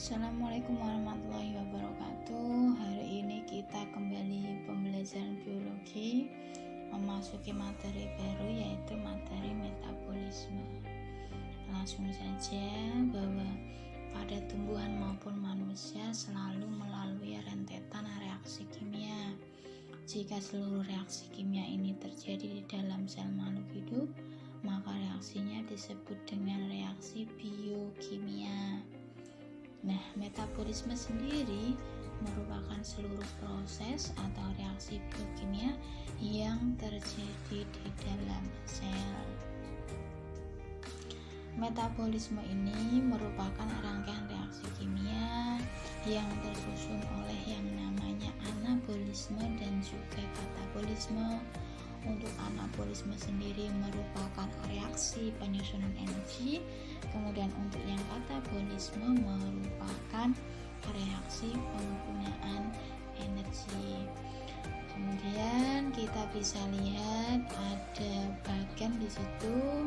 Assalamualaikum warahmatullahi wabarakatuh. Hari ini kita kembali pembelajaran biologi, memasuki materi baru yaitu materi metabolisme. Langsung saja bahwa pada tumbuhan maupun manusia selalu melalui rentetan reaksi kimia. Jika seluruh reaksi kimia ini terjadi di dalam sel makhluk hidup, maka reaksinya disebut dengan reaksi biokimia. Nah, metabolisme sendiri merupakan seluruh proses atau reaksi biokimia yang terjadi di dalam sel. Metabolisme ini merupakan rangkaian reaksi kimia yang tersusun oleh yang namanya anabolisme dan juga katabolisme. Untuk anabolisme sendiri merupakan reaksi penyusunan energi, kemudian untuk yang katabolisme merupakan reaksi penggunaan energi. Kemudian kita bisa lihat ada bagan di situ.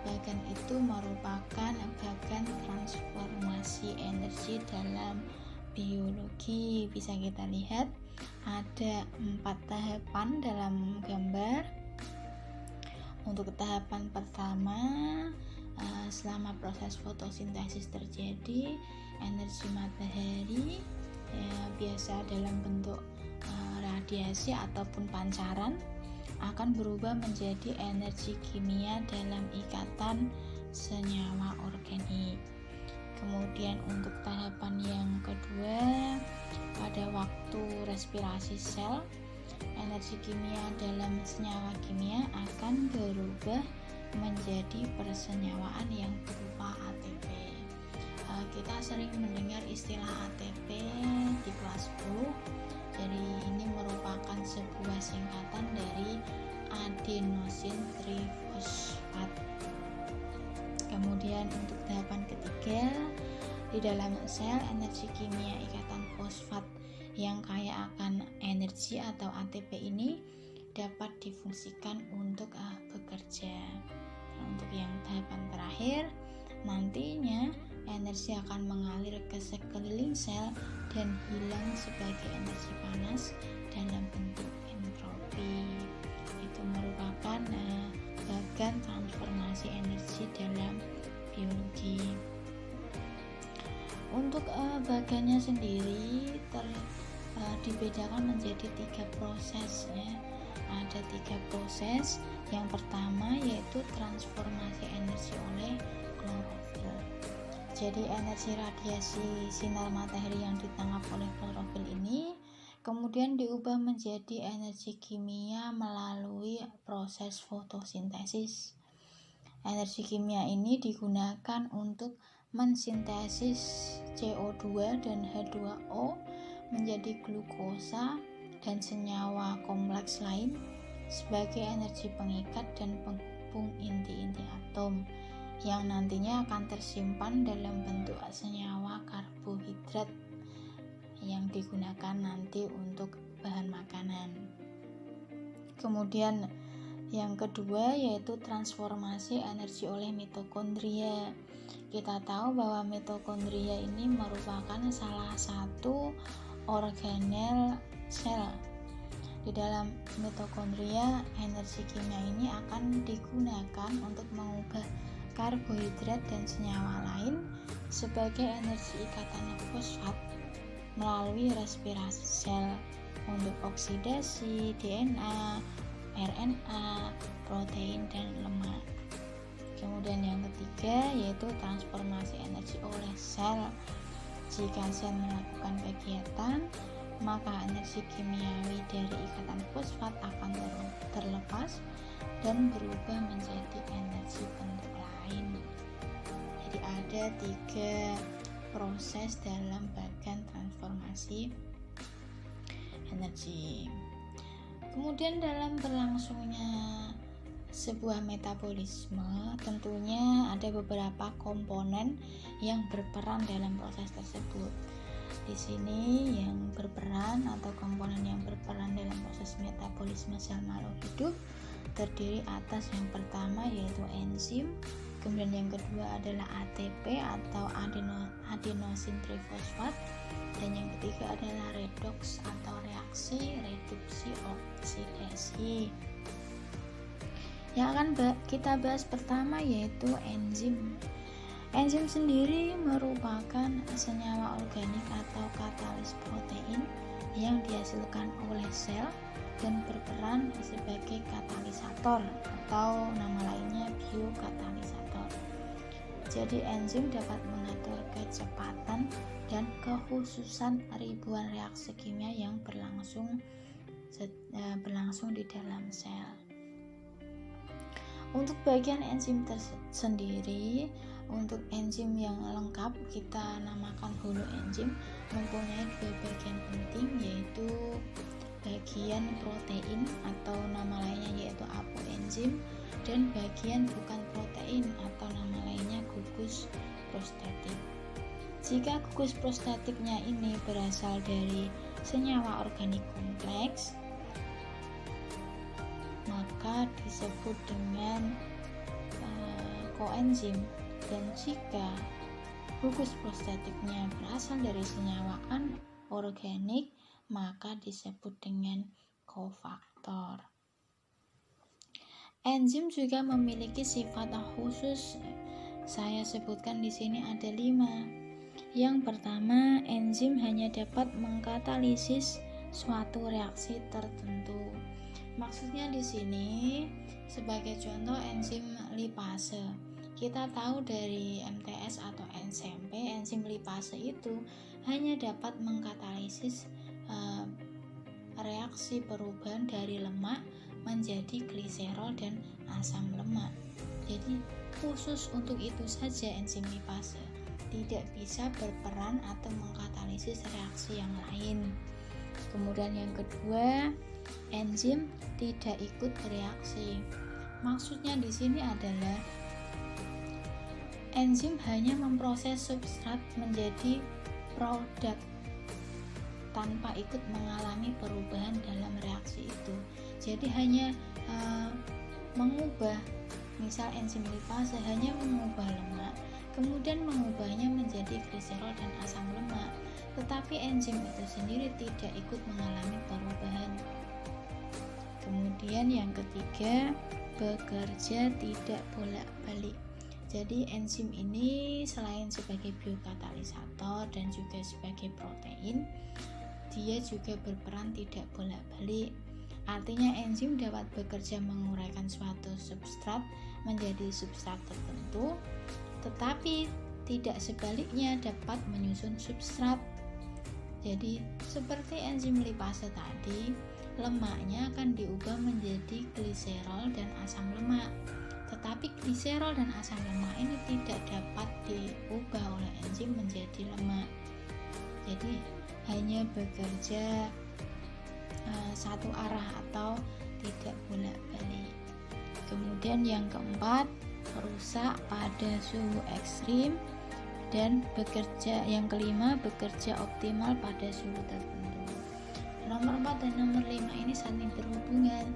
Bagan itu merupakan bagan transformasi energi dalam biologi. Bisa kita lihat ada 4 tahapan dalam gambar. Untuk tahapan pertama, selama proses fotosintesis terjadi, energi matahari biasa dalam bentuk radiasi ataupun pancaran akan berubah menjadi energi kimia dalam ikatan senyawa organik. Kemudian untuk tahapan yang kedua, pada waktu respirasi sel, energi kimia dalam senyawa kimia akan berubah menjadi persenyawaan yang berupa ATP. Kita sering mendengar istilah ATP di kelas 10. Jadi ini merupakan sebuah singkatan dari adenosin trifosfat. Kemudian untuk tahapan ketiga, di dalam sel energi kimia ikatan fosfat yang kaya akan energi atau ATP ini dapat difungsikan untuk bekerja. Untuk yang tahapan terakhir, nantinya energi akan mengalir ke sekeliling sel dan hilang sebagai energi panas dalam bentuk entropi. Itu merupakan bagan transformasi energi dalam biologi. Untuk bagannya sendiri dibedakan menjadi 3 proses ya. Ada 3 proses. Yang pertama yaitu transformasi energi oleh klorofil. Jadi energi radiasi sinar matahari yang ditangkap oleh klorofil ini kemudian diubah menjadi energi kimia melalui proses fotosintesis. Energi kimia ini digunakan untuk mensintesis CO2 dan H2O menjadi glukosa dan senyawa kompleks lain sebagai energi pengikat dan penghubung inti-inti atom yang nantinya akan tersimpan dalam bentuk senyawa karbohidrat yang digunakan nanti untuk bahan makanan. Kemudian yang kedua yaitu transformasi energi oleh mitokondria. Kita tahu bahwa mitokondria ini merupakan salah satu organel sel. Di dalam mitokondria, energi kimia ini akan digunakan untuk mengubah karbohidrat dan senyawa lain sebagai energi ikatan fosfat melalui respirasi sel untuk oksidasi DNA, RNA, protein, dan lemak. Kemudian yang ketiga yaitu transformasi energi oleh sel. Jika sel melakukan kegiatan, maka energi kimiawi dari ikatan fosfat akan terlepas dan berubah menjadi energi bentuk lain. Jadi ada 3 proses dalam bagan transformasi energi. Kemudian dalam berlangsungnya sebuah metabolisme tentunya ada beberapa komponen yang berperan dalam proses tersebut. Di sini yang berperan atau komponen yang berperan dalam proses metabolisme sel makhluk hidup terdiri atas yang pertama yaitu enzim, kemudian yang kedua adalah ATP atau adenosin trifosfat. Dan yang ketiga adalah redoks atau reaksi reduksi oksidasi. Yang akan kita bahas pertama yaitu enzim. Enzim sendiri merupakan senyawa organik atau katalis protein yang dihasilkan oleh sel dan berperan sebagai katalisator atau nama lainnya biokatalisator. Jadi enzim dapat mengatur kecepatan dan kekhususan ribuan reaksi kimia yang berlangsung di dalam sel. Untuk bagian enzim tersendiri, untuk enzim yang lengkap kita namakan holoenzim, mempunyai dua bagian penting, yaitu bagian protein atau nama lainnya yaitu apoenzim, dan bagian bukan protein atau nama lainnya gugus prostetik. Jika gugus prostetiknya ini berasal dari senyawa organik kompleks, maka disebut dengan koenzim. Dan jika gugus prostetiknya berasal dari senyawa anorganik, maka disebut dengan kofaktor. Enzim juga memiliki sifat khusus. Saya sebutkan di sini ada 5. Yang pertama, enzim hanya dapat mengkatalisis suatu reaksi tertentu. Maksudnya di sini sebagai contoh enzim lipase. Kita tahu dari MTS atau SMP, enzim lipase itu hanya dapat mengkatalisis reaksi perubahan dari lemak menjadi gliserol dan asam lemak. Jadi khusus untuk itu saja enzim lipase, tidak bisa berperan atau mengkatalisis reaksi yang lain. Kemudian yang kedua, enzim tidak ikut bereaksi. Maksudnya di sini adalah enzim hanya memproses substrat menjadi produk tanpa ikut mengalami perubahan dalam reaksi itu. Jadi hanya mengubah, misal enzim lipase hanya mengubah lemak, kemudian mengubahnya menjadi gliserol dan asam lemak, tetapi enzim itu sendiri tidak ikut mengalami perubahan. Kemudian yang ketiga, bekerja tidak bolak-balik. Jadi enzim ini selain sebagai biokatalisator dan juga sebagai protein, dia juga berperan tidak bolak-balik. Artinya enzim dapat bekerja menguraikan suatu substrat menjadi substrat tertentu, tetapi tidak sebaliknya dapat menyusun substrat. Jadi seperti enzim lipase tadi, lemaknya akan diubah menjadi gliserol dan asam lemak. Tetapi gliserol dan asam lemak ini tidak dapat diubah oleh enzim menjadi lemak. Jadi hanya bekerja satu arah atau tidak bolak-balik. Kemudian yang keempat, rusak pada suhu ekstrim. Dan yang kelima, bekerja optimal pada suhu tertentu. Nomor 4 dan nomor 5 ini saling berhubungan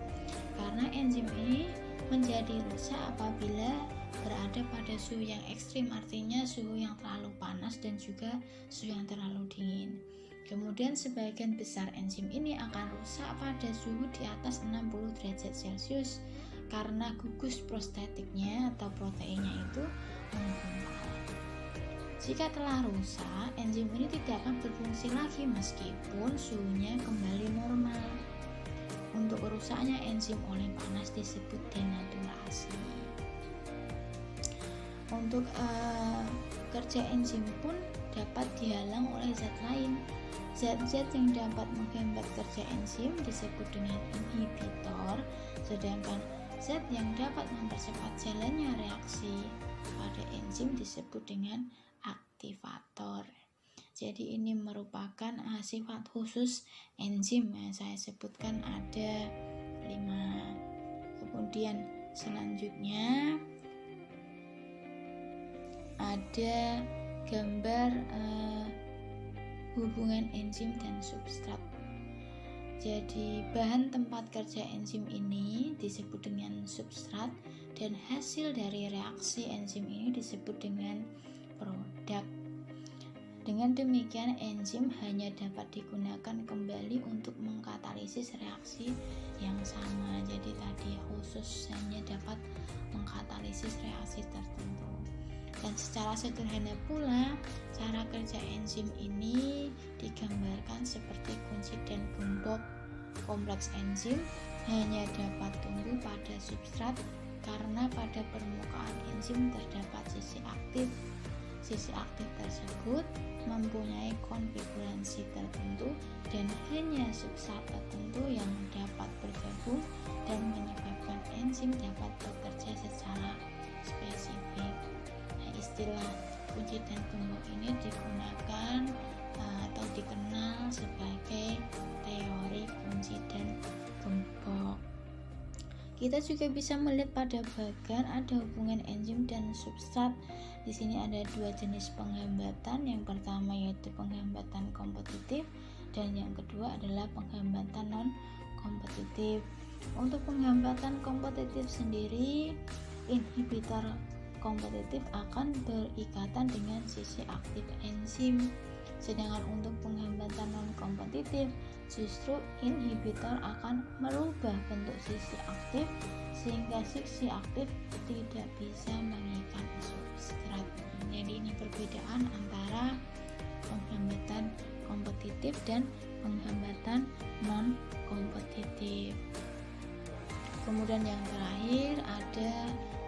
karena enzim ini menjadi rusak apabila berada pada suhu yang ekstrim, artinya suhu yang terlalu panas dan juga suhu yang terlalu dingin. Kemudian sebagian besar enzim ini akan rusak pada suhu di atas 60 derajat Celcius karena gugus prostetiknya atau proteinnya itu menggumpal. Jika telah rusak, enzim ini tidak akan berfungsi lagi meskipun suhunya kembali normal. Untuk rusaknya enzim oleh panas disebut denaturasi. Untuk kerja enzim pun dapat dihalang oleh zat lain. Zat-zat yang dapat menghambat kerja enzim disebut dengan inhibitor, sedangkan zat yang dapat mempercepat jalannya reaksi pada enzim disebut dengan aktivator. Jadi ini merupakan sifat khusus enzim yang saya sebutkan ada 5. Kemudian selanjutnya ada gambar hubungan enzim dan substrat. Jadi bahan tempat kerja enzim ini disebut dengan substrat dan hasil dari reaksi enzim ini disebut dengan produk. Dengan demikian, enzim hanya dapat digunakan kembali untuk mengkatalisis reaksi yang sama. Jadi tadi khusus hanya dapat mengkatalisis reaksi tertentu. Dan secara sederhana pula, cara kerja enzim ini digambarkan seperti kunci dan gembok. Kompleks enzim hanya dapat tumbuh pada substrat karena pada permukaan enzim terdapat sisi aktif. Sisi aktif tersebut mempunyai konfigurasi tertentu dan hanya substrat tertentu yang dapat bergabung dan menyebabkan enzim dapat bekerja secara spesifik. Nah, istilah kunci dan gembok ini digunakan atau dikenal sebagai teori kunci dan gembok. Kita juga bisa melihat pada bagan ada hubungan enzim dan substrat. Di sini ada dua jenis penghambatan. Yang pertama yaitu penghambatan kompetitif dan yang kedua adalah penghambatan non kompetitif. Untuk penghambatan kompetitif sendiri, inhibitor kompetitif akan berikatan dengan sisi aktif enzim. Sedangkan untuk penghambatan non kompetitif, justru inhibitor akan merubah bentuk sisi aktif sehingga sisi aktif tidak bisa mengikat substrat. Jadi ini perbedaan antara penghambatan kompetitif dan penghambatan non kompetitif. Kemudian yang terakhir ada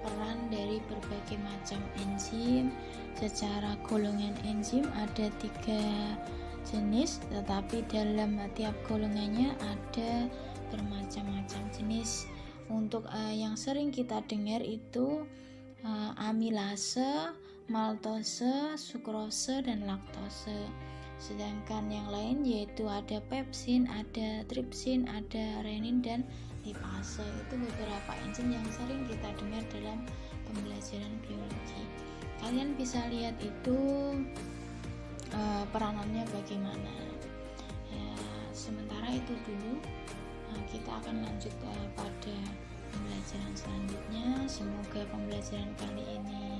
peran dari berbagai macam enzim. Secara golongan enzim ada 3 jenis, tetapi dalam tiap golongannya ada bermacam-macam jenis. Untuk yang sering kita dengar itu amilase, maltose, sukrose, dan laktose. Sedangkan yang lain yaitu ada pepsin, ada tripsin, ada renin, dan lipase. Itu beberapa enzim yang sering kita dengar dalam pembelajaran biologi. Kalian bisa lihat itu peranannya bagaimana. Ya, sementara itu dulu, kita akan lanjut pada pembelajaran selanjutnya. Semoga pembelajaran kali ini